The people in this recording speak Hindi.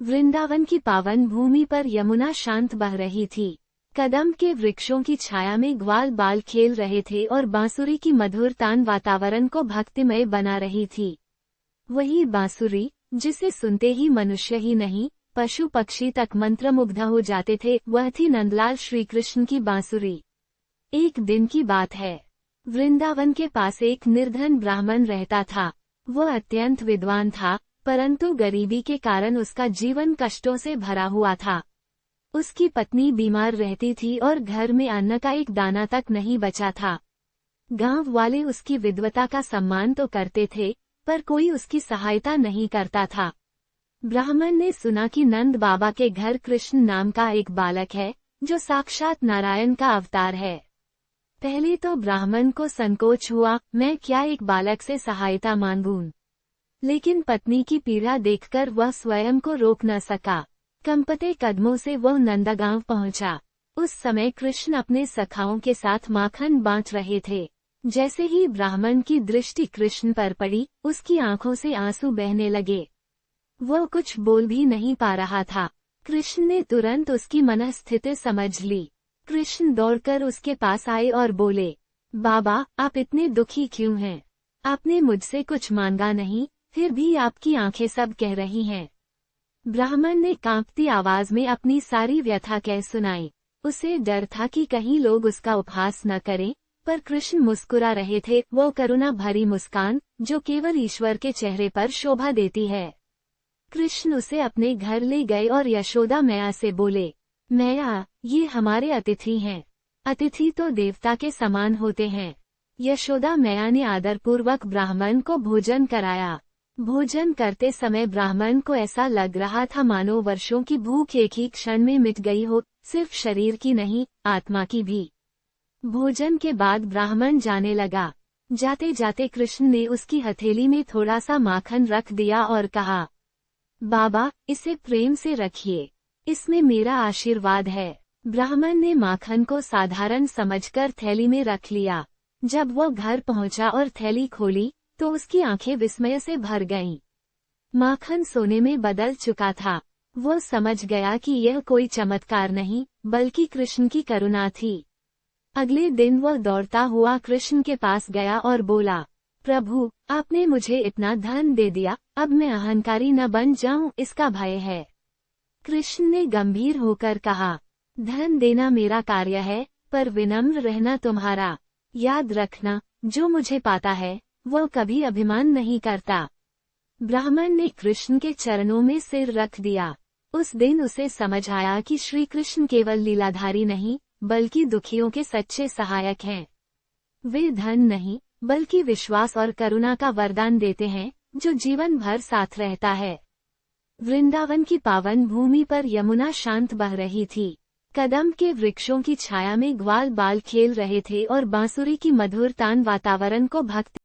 वृंदावन की पावन भूमि पर यमुना शांत बह रही थी। कदम के वृक्षों की छाया में ग्वाल बाल खेल रहे थे और बांसुरी की मधुर तान वातावरण को भक्तिमय बना रही थी। वही बांसुरी जिसे सुनते ही मनुष्य ही नहीं, पशु पक्षी तक मंत्रमुग्ध हो जाते थे, वह थी नंदलाल श्रीकृष्ण की बांसुरी। एक दिन की बात है। वृंदावन के पास एक निर्धन ब्राह्मण रहता था। वह अत्यंत विद्वान था, परंतु गरीबी के कारण उसका जीवन कष्टों से भरा हुआ था। उसकी पत्नी बीमार रहती थी और घर में अन्न का एक दाना तक नहीं बचा था। गांव वाले उसकी विद्वता का सम्मान तो करते थे, पर कोई उसकी सहायता नहीं करता था। ब्राह्मण ने सुना कि नंद बाबा के घर कृष्ण नाम का एक बालक है, जो साक्षात नारायण का अवतार है। पहले तो ब्राह्मण को संकोच हुआ, मैं क्या एक बालक से सहायता मांगूं? लेकिन पत्नी की पीड़ा देखकर वह स्वयं को रोक न सका। कंपते कदमों से वह नंदगांव पहुंचा। उस समय कृष्ण अपने सखाओं के साथ माखन बांट रहे थे। जैसे ही ब्राह्मण की दृष्टि कृष्ण पर पड़ी, उसकी आंखों से आंसू बहने लगे। वह कुछ बोल भी नहीं पा रहा था। कृष्ण ने तुरंत उसकी मनस्थिति समझ ली। कृष्ण दौड़कर उसके पास आए और बोले, बाबा, आप इतने दुखी क्यों हैं? आपने मुझसे कुछ मांगा नहीं, फिर भी आपकी आंखें सब कह रही हैं। ब्राह्मण ने कांपती आवाज में अपनी सारी व्यथा कह सुनाई। उसे डर था कि कहीं लोग उसका उपहास न करें, पर कृष्ण मुस्कुरा रहे थे, वो करुणा भरी मुस्कान जो केवल ईश्वर के चेहरे पर शोभा देती है। कृष्ण उसे अपने घर ले गए और यशोदा मैया से बोले, मैया, ये हमारे अतिथि हैं। अतिथि तो देवता के समान होते हैं। यशोदा मैया ने आदरपूर्वक ब्राह्मण को भोजन कराया। भोजन करते समय ब्राह्मण को ऐसा लग रहा था मानो वर्षों की भूख एक ही क्षण में मिट गई हो, सिर्फ शरीर की नहीं, आत्मा की भी। भोजन के बाद ब्राह्मण जाने लगा। जाते जाते कृष्ण ने उसकी हथेली में थोड़ा सा माखन रख दिया और कहा, बाबा, इसे प्रेम से रखिए, इसमें मेरा आशीर्वाद है। ब्राह्मण ने माखन को साधारण समझकर थैली में रख लिया। जब वह घर पहुंचा और थैली खोली, तो उसकी आंखें विस्मय से भर गईं। माखन सोने में बदल चुका था। वो समझ गया कि यह कोई चमत्कार नहीं, बल्कि कृष्ण की करुणा थी। अगले दिन वह दौड़ता हुआ कृष्ण के पास गया और बोला, प्रभु, आपने मुझे इतना धन दे दिया, अब मैं अहंकारी न बन जाऊं, इसका भय है। कृष्ण ने गंभीर होकर कहा, धन देना मेरा कार्य है, पर विनम्र रहना तुम्हारा। याद रखना, जो मुझे पाता है, वह कभी अभिमान नहीं करता। ब्राह्मण ने कृष्ण के चरणों में सिर रख दिया। उस दिन उसे समझ आया कि श्री कृष्ण केवल लीलाधारी नहीं, बल्कि दुखियों के सच्चे सहायक हैं। वे धन नहीं, बल्कि विश्वास और करुणा का वरदान देते हैं, जो जीवन भर साथ रहता है। वृंदावन की पावन भूमि पर यमुना शांत बह रही थी। कदम के वृक्षों की छाया में ग्वाल बाल खेल रहे थे और बांसुरी की मधुर तान वातावरण को भक्त